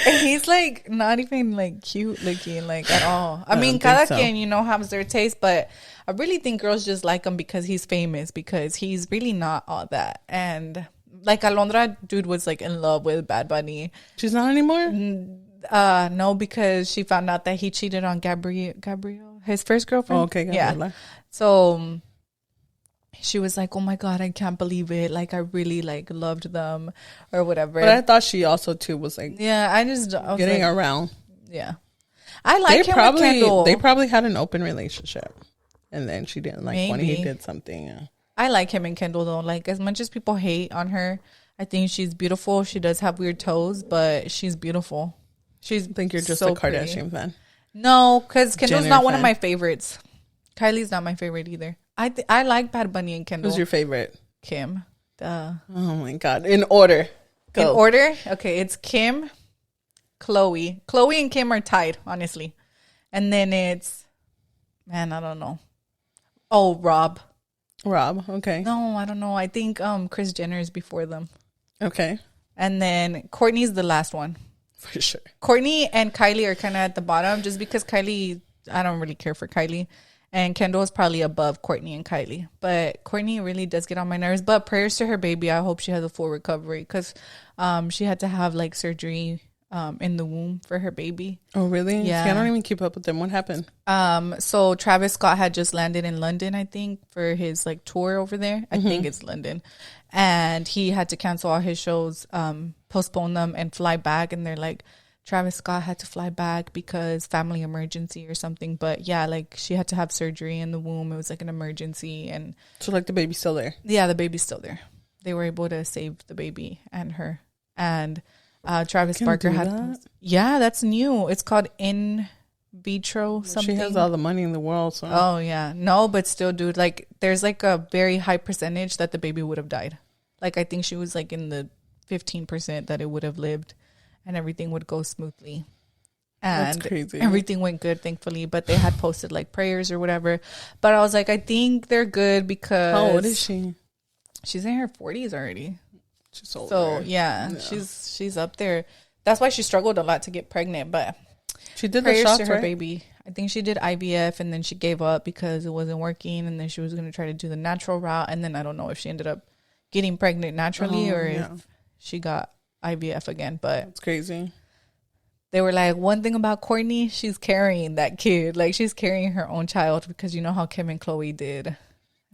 and he's like not even like cute looking like at all. I mean, cada quien, has their taste, but I really think girls just like him because he's famous, because he's really not all that. And like Alondra, dude, was like in love with Bad Bunny. She's not anymore? No, because she found out that he cheated on Gabrielle, his first girlfriend. Oh, okay, Gabriela. Yeah. So she was like, "Oh my God, I can't believe it. Like, I really like loved them or whatever." But I thought she also too was like I was getting like, around. Yeah. I like him with Kendall. They probably had an open relationship. And then she didn't like when he Maybe. did something. Yeah. I like him and Kendall though. Like, as much as people hate on her, I think she's beautiful. She does have weird toes, but she's beautiful. I think you're just so a Kardashian pretty. fan. No, because Kendall's Jenner not one of fan. my favorites. Kylie's not my favorite either. I like Bad Bunny and Kendall. Who's your favorite? Kim. Duh. Oh my God. In order. Go. In order? Okay, it's Kim, Chloe. Chloe and Kim are tied, honestly. And then it's, man, I don't know. Oh, Rob. Okay. No, I don't know. I think Kris Jenner is before them. Okay. And then Kourtney's the last one. For sure. Kourtney and Kylie are kind of at the bottom just because Kylie, I don't really care for Kylie. And Kendall is probably above Kourtney and Kylie. But Kourtney really does get on my nerves. But prayers to her baby. I hope she has a full recovery because she had to have like surgery in the womb for her baby. Oh, really? Yeah. See, I don't even keep up with them. What happened? So Travis Scott had just landed in London, I think, for his like tour over there. I think it's London. And he had to cancel all his shows, postpone them and fly back. And they're like, Travis Scott had to fly back because family emergency or something. But yeah, like she had to have surgery in the womb. It was like an emergency. And So like the baby's still there? yeah, the baby's still there. They were able to save the baby and her. And Travis Barker had, yeah, that's new. It's called in vitro something. She has all the money in the world. So. Oh yeah, no, but still, dude, like there's like a very high percentage that the baby would have died. Like I think she was like in the 15% that it would have lived, and everything would go smoothly. And that's crazy. Everything went good, thankfully. But they had posted like prayers or whatever. But I was like, I think they're good because how old is she? She's in her 40s already. She's older. So yeah, she's up there. That's why she struggled a lot to get pregnant. But she did prayers the shots, to her right? baby. I think she did IVF and then she gave up because it wasn't working, and then she was going to try to do the natural route, and then I don't know if she ended up getting pregnant naturally or if she got IVF again. But it's crazy. They were like, one thing about Courtney, she's carrying that kid. Like she's carrying her own child, because you know how Kim and Khloe did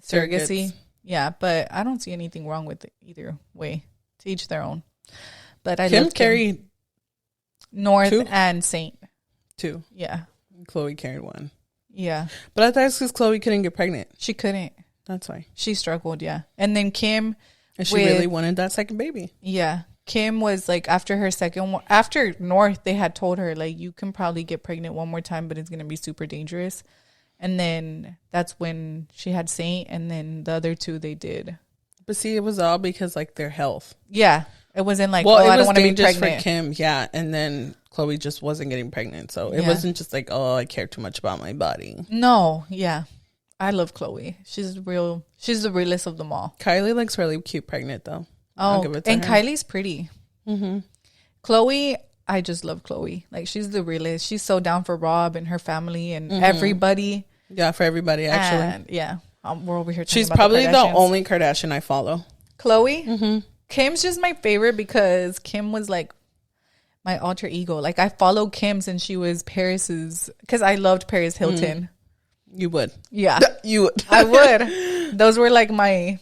surrogacy. Yeah, but I don't see anything wrong with it either way. To each their own. But I Kim carried North 2? and Saint 2. Yeah. Khloe carried 1. Yeah. But I thought it's because Khloe couldn't get pregnant. She couldn't. That's why. She struggled, yeah. And then Kim. And she really wanted that second baby. Yeah. Kim was like, after her second one, after North, they had told her, like, you can probably get pregnant one more time, but it's going to be super dangerous. And then that's when she had Saint, and then the other 2 they did. But see, it was all because like their health. Yeah. It wasn't like, well, I it don't was want to be dangerous pregnant. for Kim, yeah. And then Khloe just wasn't getting pregnant. So it wasn't just like, oh, I care too much about my body. No, yeah. I love Khloe. She's the realest of them all. Kylie looks really cute pregnant though. Oh, and her. Kylie's pretty. Mm-hmm. Khloe, I just love Khloe. Like, she's the realest. She's so down for Rob and her family and everybody. Yeah, for everybody, actually. And yeah. We're over here talking She's about probably the the Kardashians. only Kardashian I follow. Khloe? Mm-hmm. Kim's just my favorite because Kim was like my alter ego. Like, I followed Kim since she was Paris's, because I loved Paris Hilton. You would. Yeah. You would. I would. Those were like my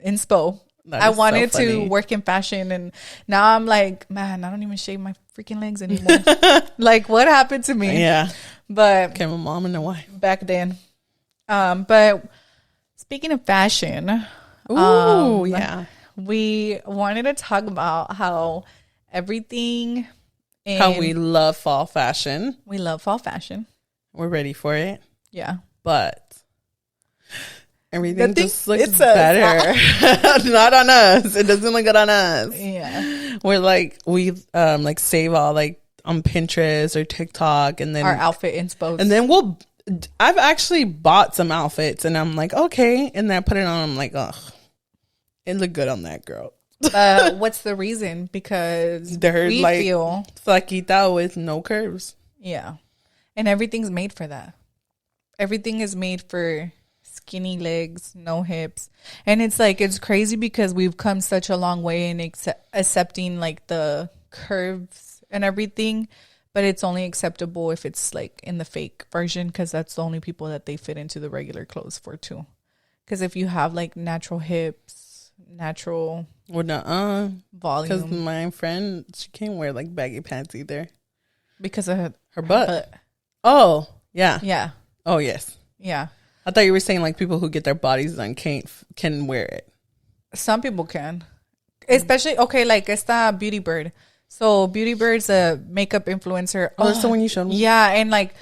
inspo. I wanted to work in fashion, and now I'm like, man, I don't even shave my freaking legs anymore. Like, what happened to me? Yeah. But became a mom and a wife back then. But speaking of fashion, yeah, we wanted to talk about how everything how we love fall fashion. We love fall fashion. We're ready for it. Yeah. But everything just looks better. Not on us. It doesn't look good on us. Yeah. We're like, we like save all like on Pinterest or TikTok, and then our outfit inspo. And then I've actually bought some outfits and I'm like, okay. And then I put it on. I'm like, ugh, it looked good on that girl. What's the reason? Because they're we like feel flaquita with no curves. Yeah. And everything's made for that. Everything is made for skinny legs, no hips. And it's like, it's crazy because we've come such a long way in accepting like the curves and everything. But it's only acceptable if it's like in the fake version, because that's the only people that they fit into the regular clothes for too. Because if you have like natural hips, natural volume. Because my friend, she can't wear like baggy pants either. Because of her butt. Oh, yeah. Yeah. Oh, yes. Yeah. I thought you were saying like people who get their bodies done can wear it. Some people can. Especially, okay, like esta Beauty Bird. So Beauty Bird's a makeup influencer. Oh, that's the one you showed me? Yeah, and like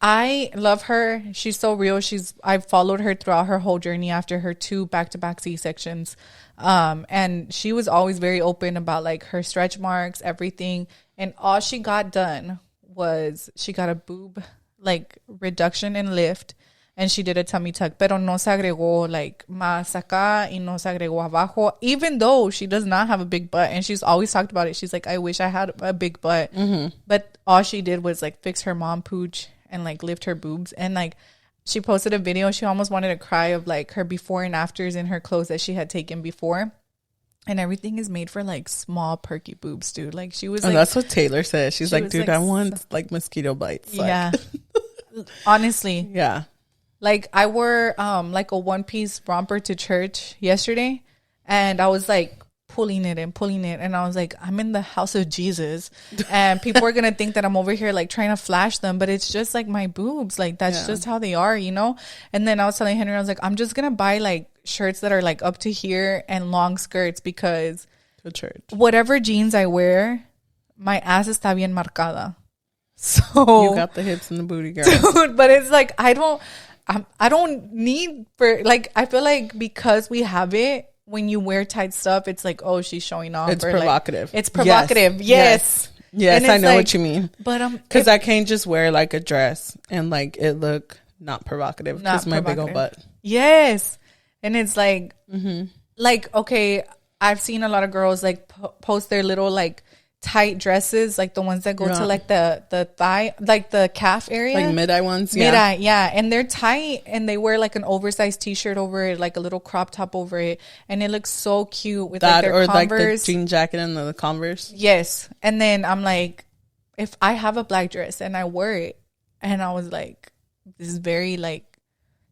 I love her. She's so real. I've followed her throughout her whole journey after her 2 back-to-back C-sections. And she was always very open about like her stretch marks, everything. And all she got done was she got a boob like reduction and lift, and she did a tummy tuck, pero no se agregó like más acá y no se agregó abajo, even though she does not have a big butt. And she's always talked about it. She's like, I wish I had a big butt. But all she did was like fix her mom pooch and like lift her boobs. And like she posted a video, she almost wanted to cry, of like her before and afters in her clothes that she had taken before. And everything is made for like small perky boobs, dude. Like she was like, that's what Taylor said. She's like, dude, I want like mosquito bites. Yeah. Honestly. Yeah. Like I wore like a one-piece romper to church yesterday, and I was like pulling it, and I was like, I'm in the house of Jesus, and people are gonna think that I'm over here like trying to flash them, but it's just like my boobs, like that's just how they are, you know. And then I was telling Henry, I was like, I'm just gonna buy like shirts that are like up to here and long skirts, because to church, whatever jeans I wear, my ass está bien marcada. So you got the hips and the booty, girl. Dude, but it's like I don't need for like, I feel like because we have it, when you wear tight stuff, it's like, oh, she's showing off. It's provocative. Like, it's provocative. Yes. I know like, what you mean. But because I can't just wear like a dress and like it look not provocative because my big old butt. Yes. And it's like, like, okay, I've seen a lot of girls like post their little like tight dresses, like the ones that go to like the thigh, like the calf area, like mid-eye ones. Mid-eye, yeah. And they're tight, and they wear like an oversized t-shirt over it, like a little crop top over it, and it looks so cute with that, like their or Converse. Like the jean jacket and the Converse. Yes. And then I'm like, if I have a black dress and I wear it, and I was like, this is very like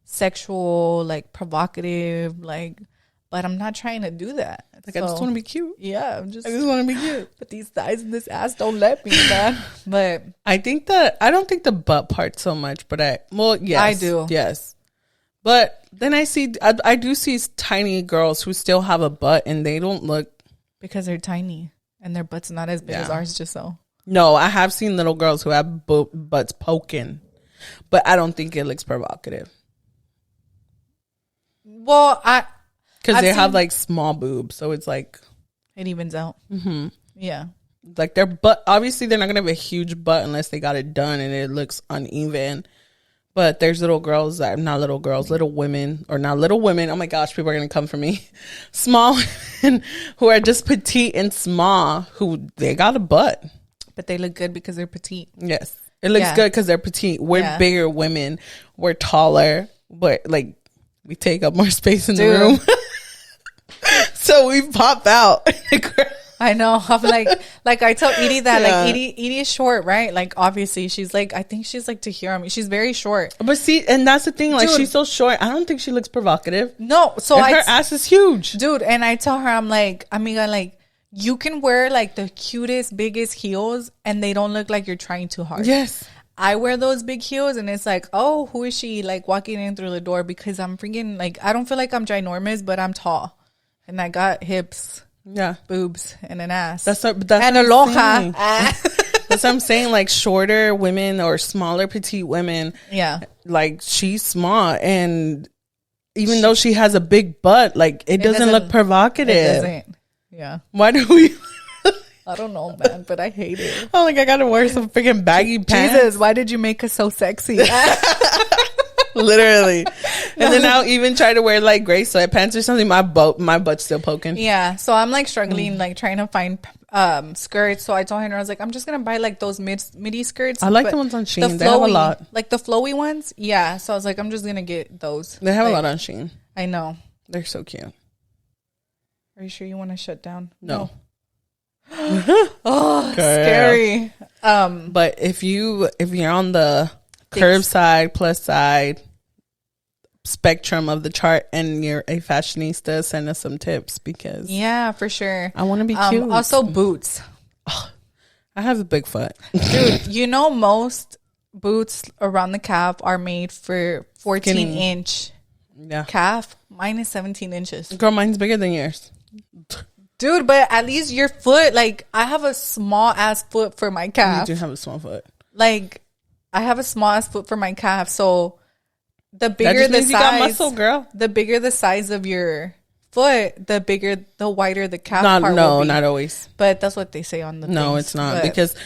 sexual, like provocative, like, but I'm not trying to do that. Like, so, I just want to be cute. Yeah, I just want to be cute. But these thighs and this ass don't let me, man. But I don't think the butt part so much, but yes. I do. Yes. But then I do see tiny girls who still have a butt and they don't look. Because they're tiny and their butt's not as big as ours, just so. No, I have seen little girls who have butts poking, but I don't think it looks provocative. Well, because they have like small boobs, so it's like it evens out. Mm-hmm. Yeah, like their butt. Obviously, they're not gonna have a huge butt unless they got it done and it looks uneven. But there's little girls that not little girls, little women, or not little women. Oh my gosh, people are gonna come for me. Small women who are just petite and small, who they got a butt, but they look good because they're petite. Yes, it looks good because they're petite. We're bigger women. We're taller, but like we take up more space in the room. So we pop out. I know. I'm like I tell Edie that like Edie is short, right? Like obviously she's like, I think she's like to hear me. She's very short. But see, and that's the thing. Like she's so short. I don't think she looks provocative. No. So and her ass is huge, dude. And I tell her, I'm like, amiga, like you can wear like the cutest, biggest heels, and they don't look like you're trying too hard. Yes. I wear those big heels and it's like, oh, who is she like walking in through the door? Because I'm freaking like, I don't feel like I'm ginormous, but I'm tall and I got hips, boobs, and an ass. That's and a loja. That's what I'm saying. Like shorter women or smaller petite women. Yeah. Like she's small, and even though she has a big butt, like it doesn't look provocative. It doesn't. Yeah. Why do we? I don't know, man, but I hate it. Oh, like I gotta wear some freaking baggy pants. Jesus, why did you make us so sexy? Literally. And then I'll even try to wear like gray sweatpants or something. My butt's still poking. Yeah. So I'm like struggling, like trying to find skirts. So I told her, I was like, I'm just gonna buy like those midi skirts. I like the ones on Shein. They have a lot. Like the flowy ones. Yeah. So I was like, I'm just gonna get those. They have a lot on Shein. I know. They're so cute. Are you sure you want to shut down? No. Oh, scary. But if you're on the curve side, plus side spectrum of the chart and you're a fashionista, send us some tips, because for sure I want to be cute. Also boots. I have a big foot. Dude, you know most boots around the calf are made for 14-inch calf. Mine is 17 inches. Girl, mine's bigger than yours. Dude, but at least your foot, like, I have a small ass foot for my calf. You do have a small foot. Like, I have a small ass foot for my calf. So, the bigger the size, you got muscle, girl. The bigger the size of your foot, the wider the calf part will be. Not always. But that's what they say on the No, things. it's not. Because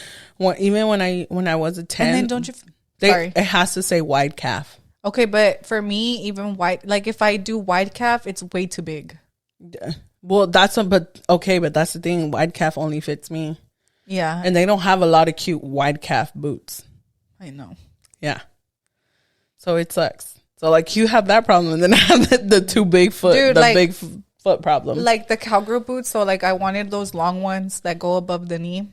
even when I was a 10, and then don't you... it has to say wide calf. Okay, but for me, even wide, like if I do wide calf, it's way too big. Yeah. Well, but that's the thing. Wide calf only fits me. Yeah. And they don't have a lot of cute wide calf boots. I know. Yeah. So it sucks. So like you have that problem, and then I have the too big foot, big foot problems. Like the cowgirl boots. So like I wanted those long ones that go above the knee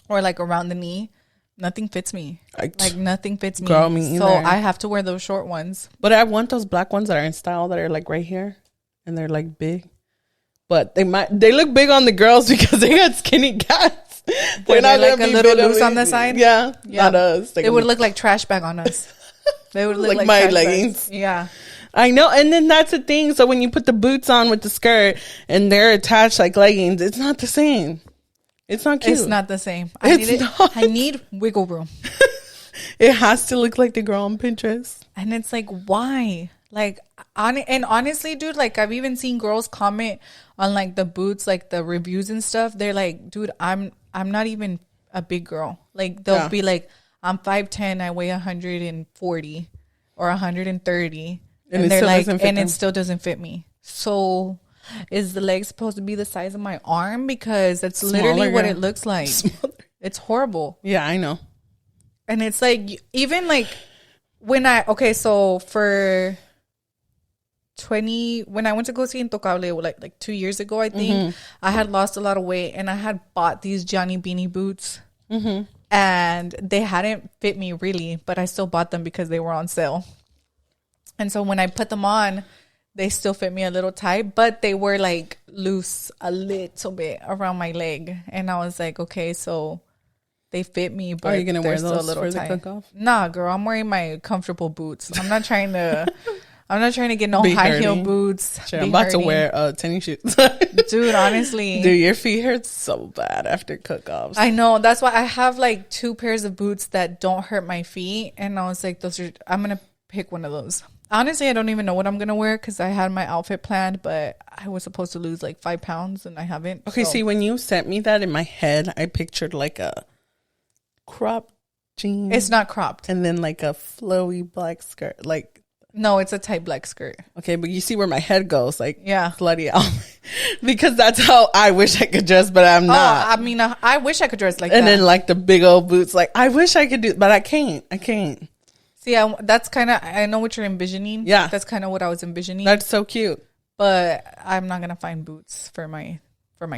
or like around the knee. Nothing fits me. Like nothing fits me. Girl, me so either. I have to wear those short ones. But I want those black ones that are in style that are like right here and they're like big. But they look big on the girls because they got skinny cats. They're not like a little loose on the side. Yeah, not us. It would look like trash bag on us. They would look like my leggings. Bags. Yeah. I know, and then that's the thing. So when you put the boots on with the skirt and they're attached like leggings, it's not the same. It's not cute. It's not the same. I need wiggle room. It has to look like the girl on Pinterest. And it's like, why? Like, and honestly, dude, like I've even seen girls comment on like the boots, like the reviews and stuff. They're like, dude, I'm not even a big girl. Like they'll be like, I'm 5'10", I weigh 140 or 130. And they're like, and it still doesn't fit me. So is the leg supposed to be the size of my arm? Because that's literally what it looks like. Smaller. It's horrible. Yeah, I know. And it's like, even like so for when I went to go see Intocable like 2 years ago, I think, I had lost a lot of weight and I had bought these Johnny Beanie boots. And they hadn't fit me really, but I still bought them because they were on sale. And so when I put them on, they still fit me a little tight, but they were like loose a little bit around my leg. And I was like, okay, so they fit me, but are you gonna wear those a little for tight. the cook-off? Nah, girl, I'm wearing my comfortable boots. I'm not trying to get no high heel boots. Sure, I'm about to wear tennis shoes. Dude, honestly. Dude, your feet hurt so bad after cook-offs. I know. That's why I have like 2 pairs of boots that don't hurt my feet. And I was like, I'm going to pick one of those. Honestly, I don't even know what I'm going to wear because I had my outfit planned, but I was supposed to lose like 5 pounds and I haven't. Okay, see, when you sent me that in my head, I pictured like a cropped jeans. It's not cropped. And then like a flowy black skirt. Like, no, it's a tight black skirt. Okay, but you see where my head goes, like, yeah, slutty out. Because that's how I wish I could dress, but I'm not. I mean, I wish I could dress like that. And that. then like the big old boots, like I wish I could do, but I can't. See, that's kind of, I know what you're envisioning. Yeah. That's kind of what I was envisioning. That's so cute. But I'm not going to find boots for my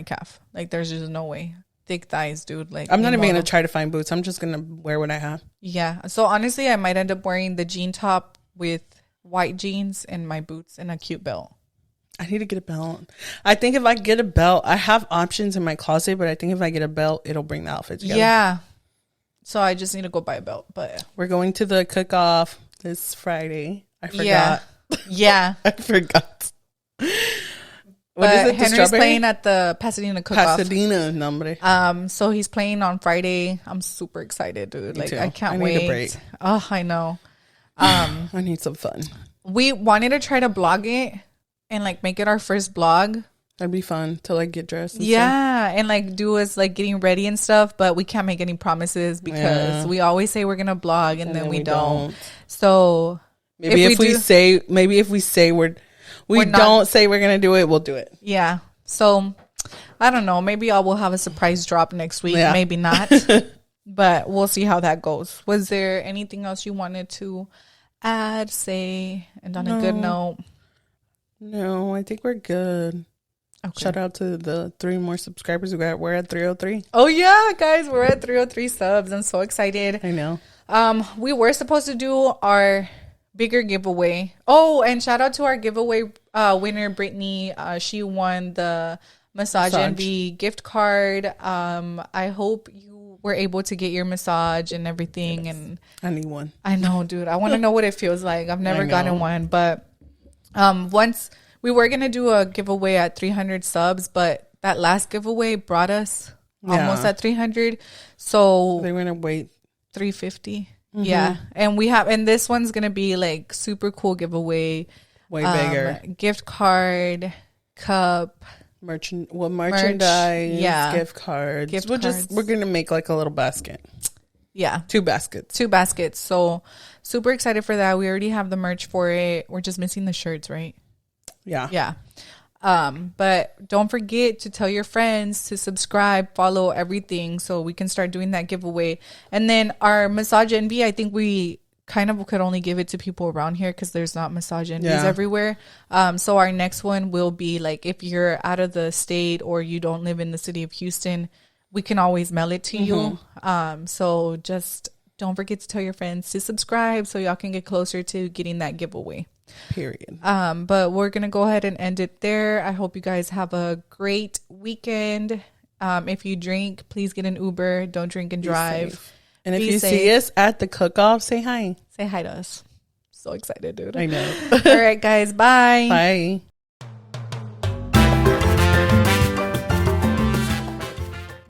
calf. Like, there's just no way. Thick thighs, dude. Like, I'm not even going to try to find boots. I'm just going to wear what I have. Yeah. So, honestly, I might end up wearing the jean top with white jeans and my boots and a cute belt. I need to get a belt. I think if I get a belt, I have options in my closet, but I think if I get a belt, it'll bring the outfit together. Yeah. So I just need to go buy a belt. But we're going to the cook-off this Friday. I forgot. Yeah. I forgot. What is it? Henry's playing at the Pasadena cook-off. Pasadena, nombre. So he's playing on Friday. I'm super excited, dude. Me like, too. I can't I wait. need a break. Oh, I know. I need some fun. We wanted to try to blog it and like make it our first blog. That'd be fun to like get dressed. And stuff. And like do us like getting ready and stuff, but we can't make any promises because we always say we're gonna blog and then we don't. So maybe if we say we don't say we're gonna do it, we'll do it. Yeah. So I don't know. Maybe I will have a surprise drop next week. Yeah. Maybe not. But we'll see how that goes. Was there anything else you wanted to add, say, and on a good note? No, I think we're good. Okay. Shout out to the 3 more subscribers we got. We're at 303. Oh yeah, guys, we're at 303 subs. I'm so excited. I know. We were supposed to do our bigger giveaway. Oh, and shout out to our giveaway winner, Brittany. She won the Massage Envy gift card. I hope you were able to get your massage and everything. Yes. And I need one. I know, dude. I want to know what it feels like. I've never gotten one, but once. We were going to do a giveaway at 300 subs, but that last giveaway brought us almost at 300. So they were going to wait 350. Mm-hmm. Yeah. And this one's going to be like super cool giveaway. Way bigger. Gift card, cup. Merchandise. Yeah. Gift cards. We're going to make like a little basket. Yeah. 2 baskets. 2 baskets. So super excited for that. We already have the merch for it. We're just missing the shirts, right? Yeah. But don't forget to tell your friends to subscribe, follow everything so we can start doing that giveaway. And then our Massage Envy, I think we kind of could only give it to people around here because there's not massage envies everywhere. So our next one will be like, if you're out of the state or you don't live in the city of Houston, we can always mail it to you. So just don't forget to tell your friends to subscribe so y'all can get closer to getting that giveaway. Period. But we're gonna go ahead and end it there. I hope you guys have a great weekend. If you drink, please get an Uber. Don't drink and drive. And if you see us at the cook-off, say hi. Say hi to us. So excited, dude. I know. All right, guys. Bye. Bye.